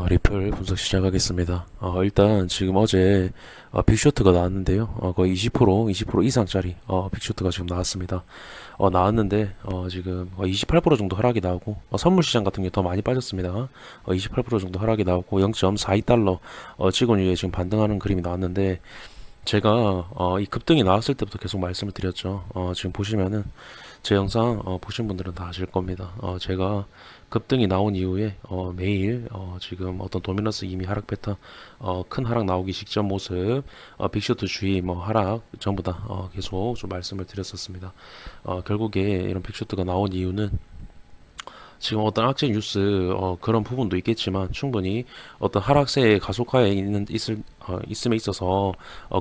리플 분석 시작하겠습니다. 일단 지금 어제 빅쇼트가 나왔는데요. 거의 20% 이상짜리 빅쇼트가 지금 나왔습니다. 나왔는데 지금 28% 정도 하락이 나오고 선물 시장 같은 게 더 많이 빠졌습니다. 28% 정도 하락이 나오고 0.42달러 찍은 이후에 지금 반등하는 그림이 나왔는데 제가 이 급등이 나왔을 때부터 계속 말씀을 드렸죠. 지금 보시면은 제 영상 보신 분들은 다 아실 겁니다. 제가 급등이 나온 이후에 매일 지금 어떤 도미너스 이미 하락 패턴 큰 하락 나오기 직전 모습 빅쇼트 주의 뭐 하락 전부 다 계속 좀 말씀을 드렸었습니다. 결국에 이런 빅쇼트가 나온 이유는 지금 어떤 악재 뉴스 그런 부분도 있겠지만 충분히 어떤 하락세의 가속화에 있음에 있어서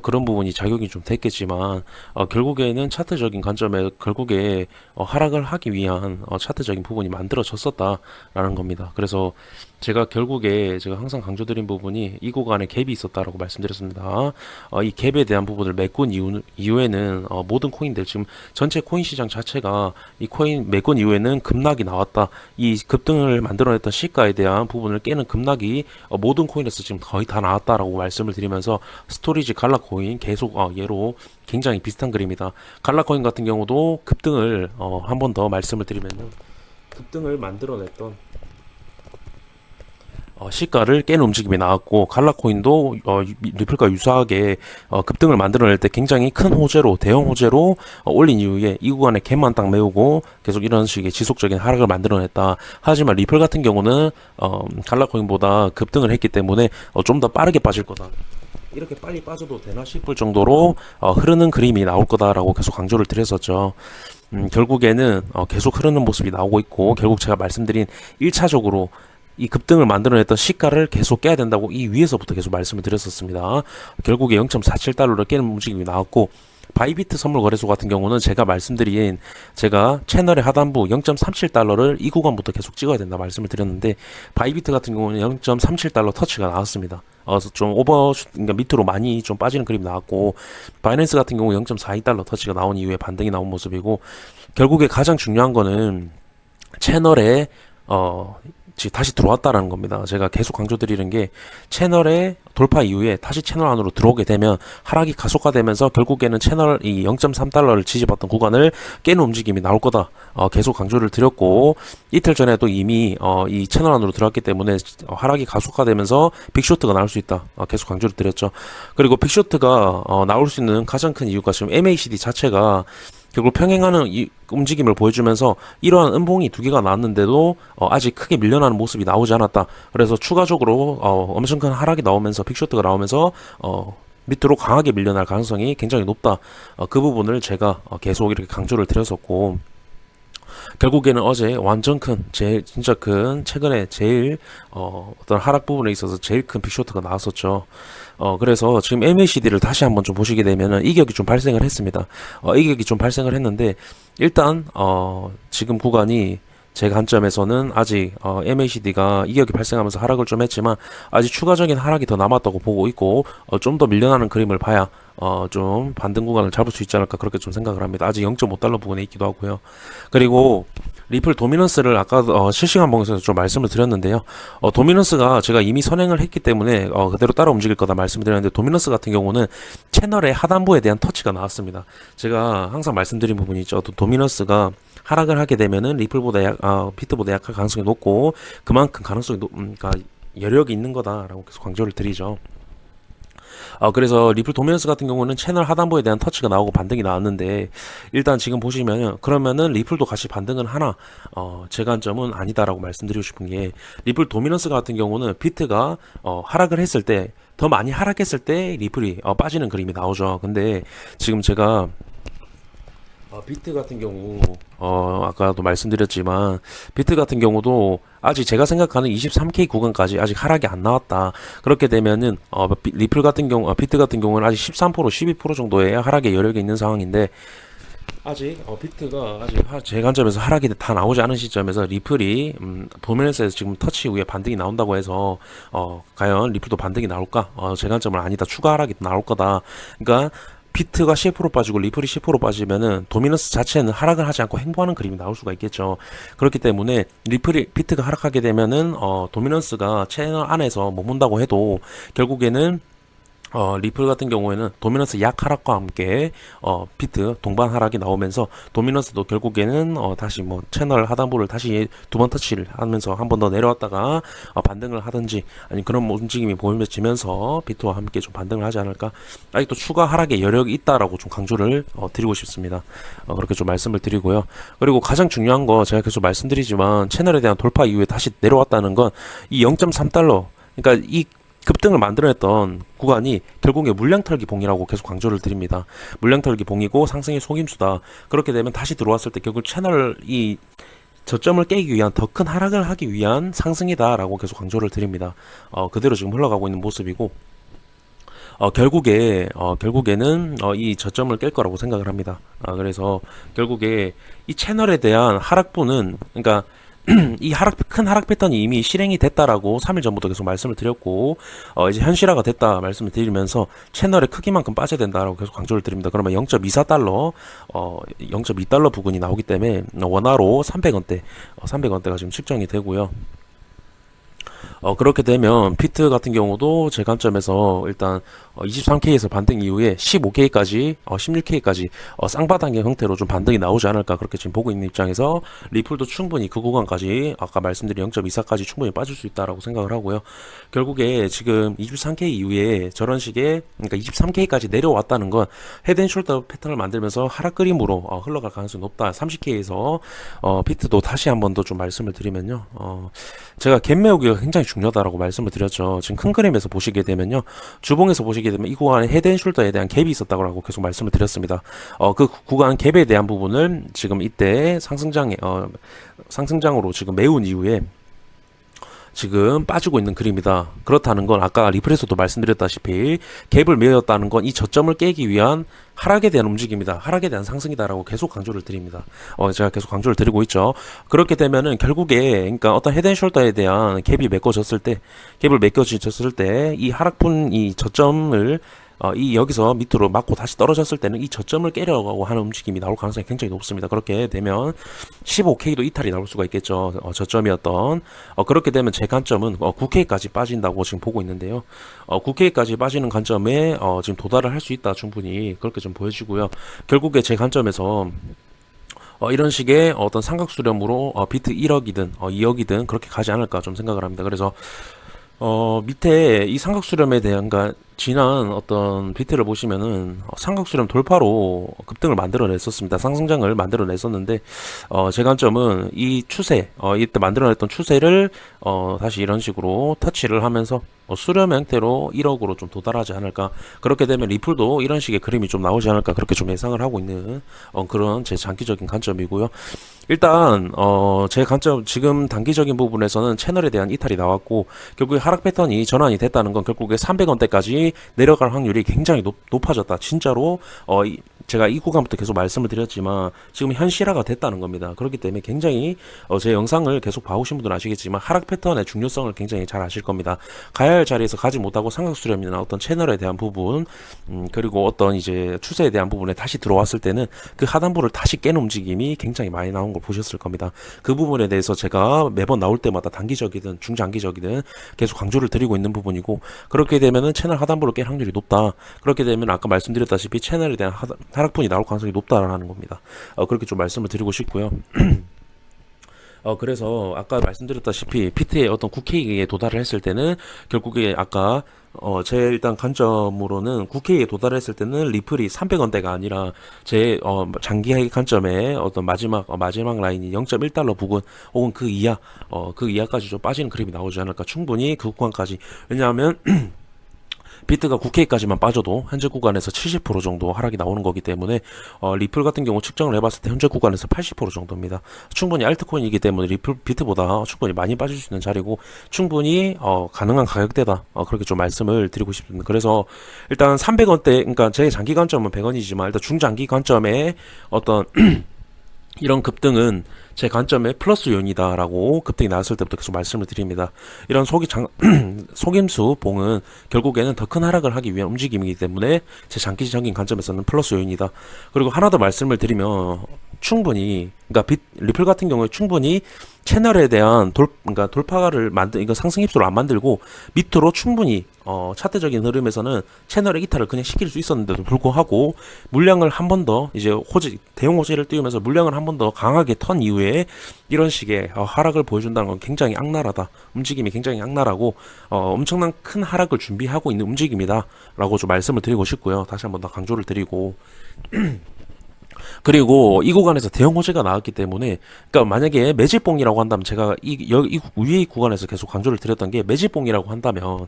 그런 부분이 작용이 좀 됐겠지만 결국에는 차트적인 관점에 결국에 하락을 하기 위한 차트적인 부분이 만들어졌었다라는 겁니다. 그래서 제가 결국에 제가 항상 강조드린 부분이 이 구간에 갭이 있었다라고 말씀드렸습니다. 이 갭에 대한 부분을 메꾼 이후에는 모든 코인들 지금 전체 코인 시장 자체가 이 코인 메꾼 이후에는 급락이 나왔다. 이 급등을 만들어냈던 시가에 대한 부분을 깨는 급락이 모든 코인에서 지금 거의 다 나왔다라고 말씀을 드리면서 스토리지 갈라 코인 계속 얘로 굉장히 비슷한 그림이다. 갈라 코인 같은 경우도 급등을 한 번 더 말씀을 드리면은 급등을 만들어냈던 시가를 깨는 움직임이 나왔고 갈라코인도 리플과 유사하게 급등을 만들어낼 때 굉장히 큰 호재로 대형 호재로 올린 이후에 이 구간에 갭만 딱 메우고 계속 이런 식의 지속적인 하락을 만들어냈다. 하지만 리플 같은 경우는 갈라코인보다 급등을 했기 때문에 좀 더 빠르게 빠질 거다. 이렇게 빨리 빠져도 되나 싶을 정도로 흐르는 그림이 나올 거다라고 계속 강조를 드렸었죠. 결국에는 계속 흐르는 모습이 나오고 있고 결국 제가 말씀드린 1차적으로 이 급등을 만들어냈던 시가를 계속 깨야 된다고 이 위에서부터 계속 말씀을 드렸었습니다. 결국에 0.47달러를 깨는 움직임이 나왔고 바이비트 선물 거래소 같은 경우는 제가 말씀드린 제가 채널의 하단부 0.37달러를 이 구간부터 계속 찍어야 된다 말씀을 드렸는데 바이비트 같은 경우는 0.37달러 터치가 나왔습니다. 그래서 좀 그러니까 밑으로 많이 좀 빠지는 그림이 나왔고 바이낸스 같은 경우 0.42달러 터치가 나온 이후에 반등이 나온 모습이고 결국에 가장 중요한 거는 채널에 지금 다시 들어왔다라는 겁니다. 제가 계속 강조드리는 게 채널의 돌파 이후에 다시 채널 안으로 들어오게 되면 하락이 가속화되면서 결국에는 채널 이 0.3달러를 지지받던 구간을 깨는 움직임이 나올 거다. 계속 강조를 드렸고 이틀 전에도 이미 이 채널 안으로 들어왔기 때문에 하락이 가속화되면서 빅쇼트가 나올 수 있다. 계속 강조를 드렸죠. 그리고 빅쇼트가 나올 수 있는 가장 큰 이유가 지금 MACD 자체가 결국 평행하는 이 움직임을 보여주면서 이러한 음봉이 두 개가 나왔는데도 아직 크게 밀려나는 모습이 나오지 않았다. 그래서 추가적으로 엄청 큰 하락이 나오면서 빅쇼트가 나오면서 밑으로 강하게 밀려날 가능성이 굉장히 높다. 그 부분을 제가 계속 이렇게 강조를 드렸었고 결국에는 어제 완전 큰 제일 진짜 큰 최근에 제일 어떤 하락 부분에 있어서 제일 큰 빅쇼트가 나왔었죠. 그래서 지금 MACD를 다시 한번 좀 보시게 되면은 이격이 좀 발생을 했습니다. 이격이 좀 발생을 했는데 일단 지금 구간이 제 관점에서는 아직 MACD가 이격이 발생하면서 하락을 좀 했지만 아직 추가적인 하락이 더 남았다고 보고 있고 좀 더 밀려나는 그림을 봐야 좀 반등 구간을 잡을 수 있지 않을까 그렇게 좀 생각을 합니다. 아직 0.5달러 부근에 있기도 하고요. 그리고 리플 도미넌스를 아까 실시간 방송에서 좀 말씀을 드렸는데요. 도미넌스가 제가 이미 선행을 했기 때문에 그대로 따라 움직일 거다 말씀을 드렸는데 도미넌스 같은 경우는 채널의 하단부에 대한 터치가 나왔습니다. 제가 항상 말씀드린 부분이 있죠. 도미넌스가 하락을 하게 되면은 리플보다 비트보다 약할 가능성이 높고 그만큼 가능성이 그러니까 여력이 있는 거다라고 계속 강조를 드리죠. 그래서 리플 도미넌스 같은 경우는 채널 하단부에 대한 터치가 나오고 반등이 나왔는데 일단 지금 보시면은 그러면은 리플도 같이 반등은 하나 제 관점은 아니다라고 말씀드리고 싶은 게 리플 도미넌스 같은 경우는 비트가 하락을 했을 때 더 많이 하락했을 때 리플이 빠지는 그림이 나오죠. 근데 지금 제가 비트 같은 경우 아까도 말씀드렸지만 비트 같은 경우도 아직 제가 생각하는 23K 구간까지 아직 하락이 안 나왔다. 그렇게 되면은 리플 같은 경우 비트 같은 경우는 아직 13% 12% 정도의 하락의 여력이 있는 상황인데 아직 비트가 아직 제 관점에서 하락이 다 나오지 않은 시점에서 리플이 도미넌스에서 지금 터치 후에 반등이 나온다고 해서 과연 리플도 반등이 나올까? 제 관점은 아니다. 추가 하락이 나올 거다. 그러니까 비트가 10% 빠지고 리플이 10% 빠지면은 도미넌스 자체는 하락을 하지 않고 횡보하는 그림이 나올 수가 있겠죠. 그렇기 때문에 비트가 하락하게 되면은 도미넌스가 채널 안에서 머문다고 해도 결국에는 리플 같은 경우에는 도미넌스 약 하락과 함께 비트 동반 하락이 나오면서 도미넌스도 결국에는 다시 뭐 채널 하단부를 다시 두 번 터치를 하면서 한 번 더 내려왔다가 반등을 하든지 아니 그런 움직임이 보여지면서 비트와 함께 좀 반등을 하지 않을까. 아직도 추가 하락의 여력이 있다라고 좀 강조를 드리고 싶습니다. 그렇게 좀 말씀을 드리고요. 그리고 가장 중요한 거 제가 계속 말씀드리지만 채널에 대한 돌파 이후에 다시 내려왔다는 건 이 0.3달러 그러니까 이 급등을 만들어냈던 구간이 결국에 물량털기 봉이라고 계속 강조를 드립니다. 물량털기 봉이고 상승의 속임수다. 그렇게 되면 다시 들어왔을 때 결국 채널 이 저점을 깨기 위한 더 큰 하락을 하기 위한 상승이다라고 계속 강조를 드립니다. 그대로 지금 흘러가고 있는 모습이고 결국에는 이 저점을 깰 거라고 생각을 합니다. 그래서 결국에 이 채널에 대한 하락분은 그러니까 이 큰 하락 패턴이 이미 실행이 됐다라고 3일 전부터 계속 말씀을 드렸고 이제 현실화가 됐다 말씀을 드리면서 채널의 크기만큼 빠져야 된다라고 계속 강조를 드립니다. 그러면 0.24달러 0.2달러 부근이 나오기 때문에 원화로 300원대가 지금 측정이 되고요. 그렇게 되면 비트 같은 경우도 제 관점에서 일단 23K에서 반등 이후에 15K까지 16K까지 쌍바닥의 형태로 좀 반등이 나오지 않을까 그렇게 지금 보고 있는 입장에서 리플도 충분히 그 구간까지 아까 말씀드린 0.24까지 충분히 빠질 수 있다라고 생각을 하고요. 결국에 지금 23K 이후에 저런 식의 그러니까 23K까지 내려왔다는 건 헤드앤숄더 패턴을 만들면서 하락 그림으로 흘러갈 가능성이 높다. 30K에서 비트도 다시 한 번 더 좀 말씀을 드리면요. 제가 갭 메우기가 굉장히 중요하다라고 말씀을 드렸죠. 지금 큰 그림에서 보시게 되면요. 주봉에서 보시게 되면 이 구간에 헤드앤숄더에 대한 갭이 있었다고 계속 말씀을 드렸습니다. 그 구간 갭에 대한 부분을 지금 이때 상승장으로 지금 메운 이후에 지금 빠지고 있는 그림이다. 그렇다는 건 아까 리플에서도 말씀드렸다시피 갭을 메웠다는 건 이 저점을 깨기 위한 하락에 대한 움직임이다. 하락에 대한 상승이다라고 계속 강조를 드립니다. 제가 계속 강조를 드리고 있죠. 그렇게 되면은 결국에 그러니까 어떤 헤드앤숄더에 대한 갭이 메꿔졌을 때 이 하락분 이 저점을 여기서 밑으로 맞고 다시 떨어졌을 때는 이 저점을 깨려고 하는 움직임이 나올 가능성이 굉장히 높습니다. 그렇게 되면 15K도 이탈이 나올 수가 있겠죠. 저점이었던. 그렇게 되면 제 관점은 9K까지 빠진다고 지금 보고 있는데요. 9K까지 빠지는 관점에 지금 도달을 할 수 있다. 충분히 그렇게 좀 보여지고요. 결국에 제 관점에서 이런 식의 어떤 삼각수렴으로 비트 1억이든 2억이든 그렇게 가지 않을까 좀 생각을 합니다. 그래서 밑에 이 삼각수렴에 대한 지난 어떤 비트를 보시면은 삼각수렴 돌파로 급등을 만들어냈었습니다. 상승장을 만들어냈었는데 제 관점은 이 추세 이때 만들어냈던 추세를 다시 이런 식으로 터치를 하면서 수렴 형태로 1억으로 좀 도달하지 않을까. 그렇게 되면 리플도 이런 식의 그림이 좀 나오지 않을까 그렇게 좀 예상을 하고 있는 그런 제 장기적인 관점이고요. 일단 제 관점 지금 단기적인 부분에서는 채널에 대한 이탈이 나왔고 결국에 하락 패턴이 전환이 됐다는 건 결국에 300원대까지 내려갈 확률이 굉장히 높아졌다. 진짜로 제가 이 구간부터 계속 말씀을 드렸지만 지금 현실화가 됐다는 겁니다. 그렇기 때문에 굉장히 제 영상을 계속 봐오신 분들은 아시겠지만 하락 패턴의 중요성을 굉장히 잘 아실 겁니다. 가야 할 자리에서 가지 못하고 삼각수렴이나 어떤 채널에 대한 부분 그리고 어떤 이제 추세에 대한 부분에 다시 들어왔을 때는 그 하단부를 다시 깨는 움직임이 굉장히 많이 나온 걸 보셨을 겁니다. 그 부분에 대해서 제가 매번 나올 때마다 단기적이든 중장기적이든 계속 강조를 드리고 있는 부분이고 그렇게 되면은 채널 하단부를 깰 확률이 높다. 그렇게 되면 아까 말씀드렸다시피 채널에 대한 하락분이 나올 가능성이 높다라는 겁니다. 그렇게 좀 말씀을 드리고 싶고요. 그래서 아까 말씀드렸다시피 피트의 어떤 9K에 도달을 했을 때는 결국에 아까 제 일단 관점으로는 9K에 도달했을 때는 리플이 300원대가 아니라 제 장기 관점에 어떤 마지막 라인이 0.1달러 부근 혹은 그 이하까지 좀 빠지는 그림이 나오지 않을까. 충분히 그 구간까지. 왜냐하면 비트가 9K까지만 빠져도 현재 구간에서 70% 정도 하락이 나오는 거기 때문에 리플 같은 경우 측정을 해봤을 때 현재 구간에서 80% 정도입니다. 충분히 알트코인이기 때문에 비트보다 충분히 많이 빠질 수 있는 자리고 충분히 가능한 가격대다. 그렇게 좀 말씀을 드리고 싶습니다. 그래서 일단 300원대 그러니까 제 장기 관점은 100원이지만 일단 중장기 관점에 어떤 이런 급등은 제 관점에 플러스 요인이다라고 급등이 나왔을 때부터 계속 말씀을 드립니다. 이런 속임수 봉은 결국에는 더 큰 하락을 하기 위한 움직임이기 때문에 제 장기적인 관점에서는 플러스 요인이다. 그리고 하나 더 말씀을 드리면 충분히 그러니까 리플 같은 경우에 충분히 채널에 대한 그러니까 돌파를 이거 상승 힙소를 안 만들고 밑으로 충분히 차트적인 흐름에서는 채널의 이탈을 그냥 시킬 수 있었는데도 불구하고 물량을 한 번 더 이제 대형 호재를 띄우면서 물량을 한 번 더 강하게 턴 이후에 이런 식의 하락을 보여준다는 건 굉장히 악랄하다. 움직임이 굉장히 악랄하고 엄청난 큰 하락을 준비하고 있는 움직임이다라고 좀 말씀을 드리고 싶고요. 다시 한 번 더 강조를 드리고 그리고 이 구간에서 대형 호재가 나왔기 때문에 그러니까 만약에 매집봉이라고 한다면 제가 이 위의 구간에서 계속 강조를 드렸던 게 매집봉이라고 한다면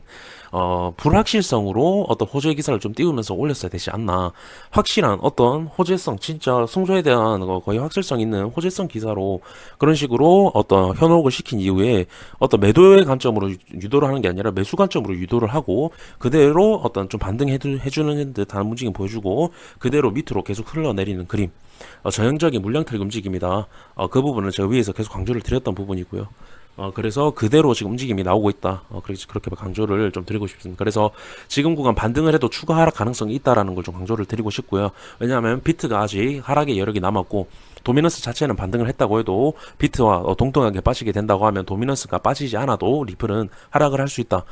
불확실성으로 어떤 호재 기사를 좀 띄우면서 올렸어야 되지 않나. 확실한 어떤 호재성 진짜 승소에 대한 거의 확실성 있는 호재성 기사로 그런 식으로 어떤 현혹을 시킨 이후에 어떤 매도의 관점으로 유도를 하는 게 아니라 매수 관점으로 유도를 하고 그대로 어떤 좀 반등해주는 듯한 움직임 보여주고 그대로 밑으로 계속 흘러내리는 그림. 전형적인 물량탈 움직임이다. 그 부분은 제가 위에서 계속 강조를 드렸던 부분이고요. 그래서 그대로 지금 움직임이 나오고 있다. 그렇게 강조를 좀 드리고 싶습니다. 그래서 지금 구간 반등을 해도 추가 하락 가능성이 있다라는 걸 좀 강조를 드리고 싶고요. 왜냐하면 비트가 아직 하락의 여력이 남았고 도미넌스 자체는 반등을 했다고 해도 비트와 동등하게 빠지게 된다고 하면 도미넌스가 빠지지 않아도 리플은 하락을 할 수 있다.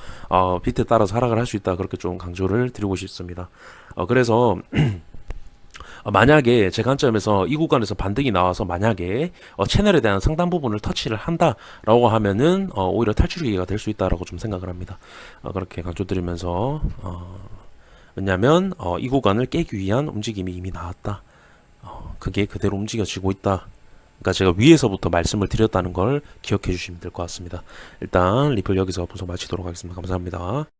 비트 따라서 하락을 할 수 있다. 그렇게 좀 강조를 드리고 싶습니다. 그래서 만약에 제 관점에서 이 구간에서 반등이 나와서 만약에 채널에 대한 상당 부분을 터치를 한다라고 하면은 오히려 탈출 기회가 될 수 있다라고 좀 생각을 합니다. 그렇게 강조드리면서 왜냐하면 이 구간을 깨기 위한 움직임이 이미 나왔다. 그게 그대로 움직여지고 있다. 그러니까 제가 위에서부터 말씀을 드렸다는 걸 기억해 주시면 될 것 같습니다. 일단 리플 여기서 분석 마치도록 하겠습니다. 감사합니다.